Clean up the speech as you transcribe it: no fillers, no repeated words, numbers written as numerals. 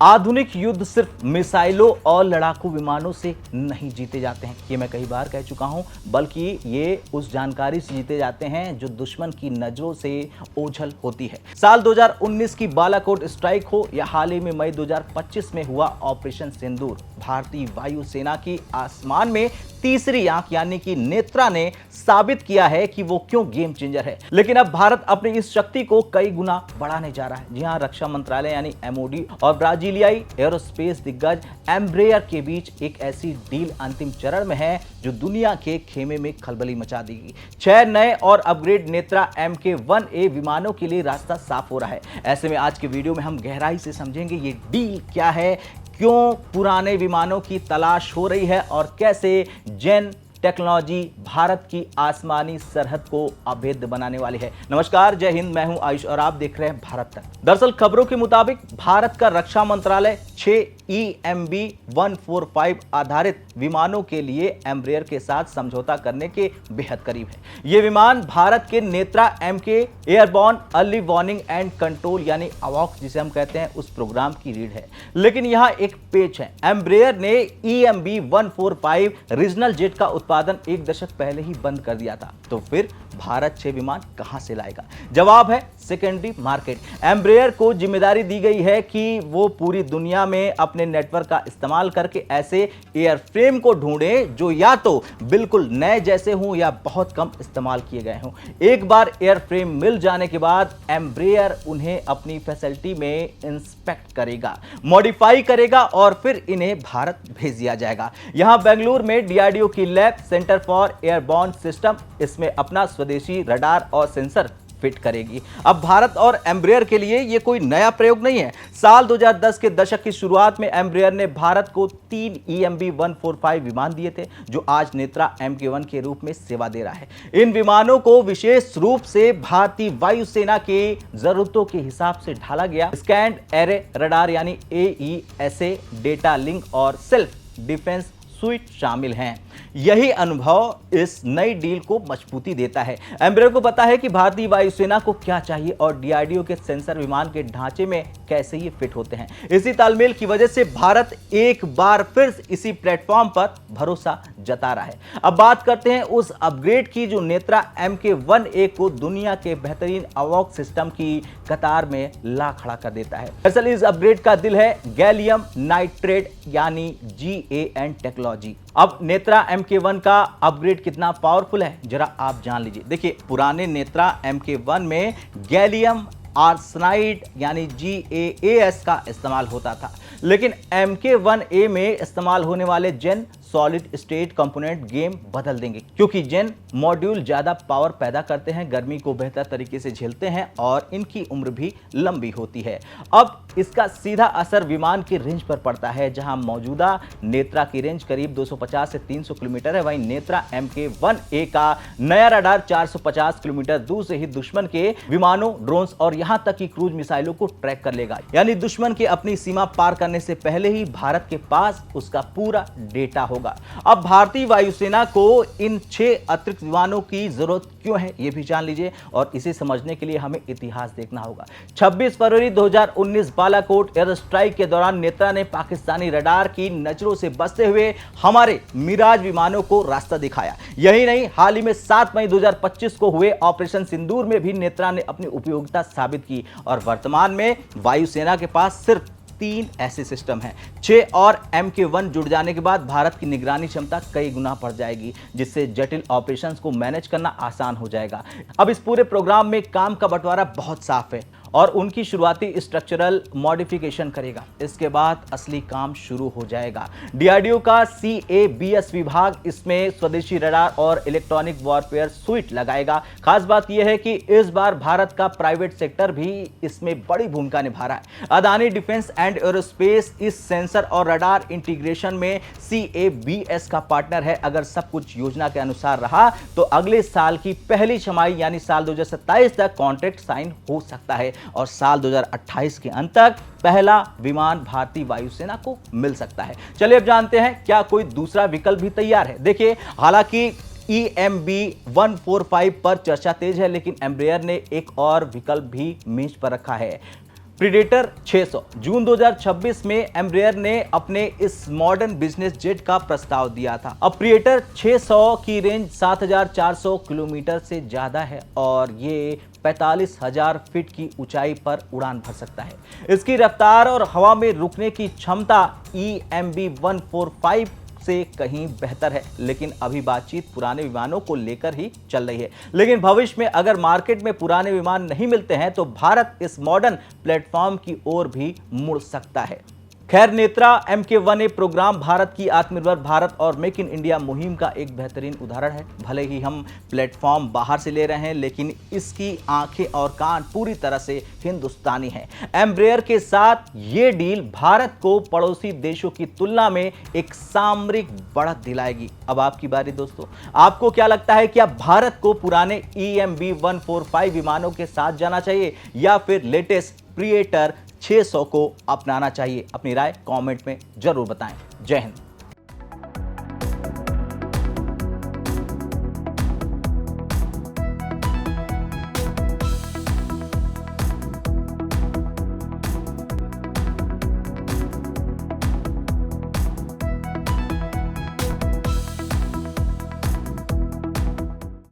आधुनिक युद्ध सिर्फ मिसाइलों और लड़ाकू विमानों से नहीं जीते जाते हैं, ये मैं कई बार कह चुका हूं, बल्कि ये उस जानकारी से जीते जाते हैं जो दुश्मन की नजरों से ओझल होती है। साल 2019 की बालाकोट स्ट्राइक हो या हाल ही में मई 2025 में हुआ ऑपरेशन सिंदूर, भारतीय वायुसेना की आसमान में तीसरी आंख यानी कि नेत्रा ने साबित किया है कि वो क्यों गेम चेंजर है। लेकिन अब भारत अपनी इस शक्ति को कई गुना बढ़ाने जा रहा है। जी हां, रक्षा मंत्रालय यानी एमओडी और ब्राजीलियाई एरोस्पेस दिग्गज एम्ब्रेयर के बीच एक ऐसी डील अंतिम चरण में है जो दुनिया के खेमे में खलबली मचा देगी। 6 नए और अपग्रेड नेत्रा MK-1A विमानों के लिए रास्ता साफ हो रहा है। ऐसे में आज के वीडियो में हम गहराई से समझेंगे ये डील क्या है, क्यों पुराने विमानों की तलाश हो रही है और कैसे जेन टेक्नोलॉजी भारत की आसमानी सरहद को अभेद्य बनाने वाली है। नमस्कार, जय हिंद, मैं हूं आयुष और आप देख रहे हैं भारत तक। दरअसल खबरों के मुताबिक भारत का रक्षा मंत्रालय 6 EMB-145 आधारित विमानों के लिए एम्ब्रेयर के साथ समझौता करने के बेहद करीब है। ये विमान भारत के Netra MK airborne early warning and control यानी अवॉक्स जिसे हम कहते हैं उस प्रोग्राम की रीढ़ है। लेकिन यहां एक पेच है। एम्ब्रेयर ने EMB-145 रीजनल जेट का उत्पादन एक दशक पहले ही बंद कर दिया था, तो फिर भारत 6 विमान कहां से लाएगा? जवाब है सेकेंडरी मार्केट। एम्ब्रेयर को जिम्मेदारी दी गई है कि वो पूरी दुनिया में अपने नेटवर्क का इस्तेमाल करके ऐसे एयरफ्रेम को ढूंढे जो या तो बिल्कुल नए जैसे हों या बहुत कम इस्तेमाल किए गए हों। एक बार एयरफ्रेम मिल जाने के बाद एम्ब्रेयर उन्हें अपनी फैसिलिटी में इंस्पेक्ट करेगा, मॉडिफाई करेगा और फिर इन्हें भारत भेज दिया जाएगा। यहां बेंगलुरु में DRDO की lab centre for airborne system इसमें अपना स्वदेशी रडार और सेंसर फिट करेगी। अब भारत और एम्ब्रेयर के लिए यह कोई नया प्रयोग नहीं है। साल 2010 के दशक की शुरुआत में एम्ब्रेयर ने भारत को 3 EMB-145 विमान दिए थे जो आज नेत्रा MK-1 के रूप में सेवा दे रहा है। इन विमानों को विशेष रूप से भारतीय वायुसेना के जरूरतों के हिसाब से ढाला गया। स्कैंड एरे रडार यानी AESA, डेटा लिंक और सेल्फ डिफेंस स्वीट शामिल हैं। यही अनुभव इस नई डील को मजबूती देता है। एम्ब्रेयर को पता है कि भारतीय वायुसेना को क्या चाहिए और DRDO के सेंसर विमान के ढांचे में कैसे ये फिट होते हैं। इसी तालमेल की वजह से भारत एक बार फिर इसी प्लेटफॉर्म पर भरोसा जता रहा है। अब बात करते हैं उस अपग्रेड की जो नेत्रा MK-1A को दुनिया के बेहतरीन अवॉक्स सिस्टम की कतार में ला खड़ा कर देता है। दरअसल इस अपग्रेड का दिल है गैलियम नाइट्रेट यानी GaN टेक्नोलॉजी। अब नेत्रा MK-1 का अपग्रेड कितना पावरफुल है जरा आप जान लीजिए। देखिए, पुराने नेत्रा MK-1 में गैलियम आर्सेनाइड यानी GaAs का इस्तेमाल होता था, लेकिन MK-1A में इस्तेमाल होने वाले जेन सॉलिड स्टेट कंपोनेंट गेम बदल देंगे, क्योंकि जेन मॉड्यूल ज्यादा पावर पैदा करते हैं, गर्मी को बेहतर तरीके से झेलते हैं और इनकी उम्र भी लंबी होती है। अब इसका सीधा असर विमान की रेंज पर पड़ता है, जहां मौजूदा नेत्रा की रेंज करीब 250 से 300 किलोमीटर है, वहीं नेत्रा MK-1A का नया रडार 450 किलोमीटर दूर से ही दुश्मन के विमानों, ड्रोन्स और यहां तक कि क्रूज मिसाइलों को ट्रैक कर लेगा। यानी दुश्मन के अपनी सीमा पार करने से पहले ही भारत के पास उसका पूरा डेटा होगा। अब भारतीय वायुसेना को इन 6 अतिरिक्त विमानों की जरूरत क्यों है यह भी जान लीजिए और इसे समझने के लिए हमें इतिहास देखना होगा। 26 फरवरी 2019 बालाकोट एयर स्ट्राइक के दौरान नेत्रा ने पाकिस्तानी रडार की नजरों से बचते हुए हमारे मिराज विमानों को रास्ता दिखाया। यही नहीं, हाल ही में 7 मई 2025 को हुए ऑपरेशन सिंदूर में भी नेत्रा ने अपनी उपयोगिता साबित की और वर्तमान में वायुसेना के पास सिर्फ 3 ऐसे सिस्टम हैं। 6 और MK-1 जुड़ जाने के बाद भारत की निगरानी क्षमता कई गुना बढ़ जाएगी, जिससे जटिल ऑपरेशंस को मैनेज करना आसान हो जाएगा। अब इस पूरे प्रोग्राम में काम का बंटवारा बहुत साफ है और उनकी शुरुआती स्ट्रक्चरल मॉडिफिकेशन करेगा। इसके बाद असली काम शुरू हो जाएगा। DRDO का CABS विभाग इसमें स्वदेशी रडार और इलेक्ट्रॉनिक वॉरफेयर स्वीट लगाएगा। खास बात यह है कि इस बार भारत का प्राइवेट सेक्टर भी इसमें बड़ी भूमिका निभा रहा है। अदानी डिफेंस एंड एरोस्पेस इस सेंसर और रडार इंटीग्रेशन में CABS का पार्टनर है। अगर सब कुछ योजना के अनुसार रहा तो अगले साल की पहली छमाही यानी साल 2027 तक कॉन्ट्रैक्ट साइन हो सकता है और साल 2028 के अंत तक पहला विमान भारतीय वायुसेना को मिल सकता है। चलिए अब जानते हैं क्या कोई दूसरा विकल्प भी तैयार है। देखिए, हालांकि EMB-145 पर चर्चा तेज है, लेकिन एम्ब्रेयर ने एक और विकल्प भी मेज पर रखा है। प्रीडेटर 600। जून 2026 में एम्ब्रेयर ने अपने इस मॉडर्न बिजनेस जेट का प्रस्ताव दिया था। अब प्रीडेटर 600 की रेंज 7400 किलोमीटर से ज्यादा है और ये 45,000 फीट की ऊंचाई पर उड़ान भर सकता है। इसकी रफ्तार और हवा में रुकने की क्षमता EMB 145 से कहीं बेहतर है, लेकिन अभी बातचीत पुराने विमानों को लेकर ही चल रही है। लेकिन भविष्य में अगर मार्केट में पुराने विमान नहीं मिलते हैं तो भारत इस मॉडर्न प्लेटफॉर्म की ओर भी मुड़ सकता है। खैर, नेत्रा MK1A प्रोग्राम भारत की आत्मनिर्भर भारत और मेक इन इंडिया मुहिम का एक बेहतरीन उदाहरण है। भले ही हम प्लेटफॉर्म बाहर से ले रहे हैं, लेकिन इसकी आंखें और कान पूरी तरह से हिंदुस्तानी हैं। एम्ब्रेयर के साथ ये डील भारत को पड़ोसी देशों की तुलना में एक सामरिक बढ़त दिलाएगी। अब आपकी बारी दोस्तों, आपको क्या लगता है, क्या भारत को पुराने EMB 145 विमानों के साथ जाना चाहिए या फिर लेटेस्ट प्रीडेटर 600 को अपनाना चाहिए? अपनी राय कमेंट में जरूर बताएं। जय हिंद।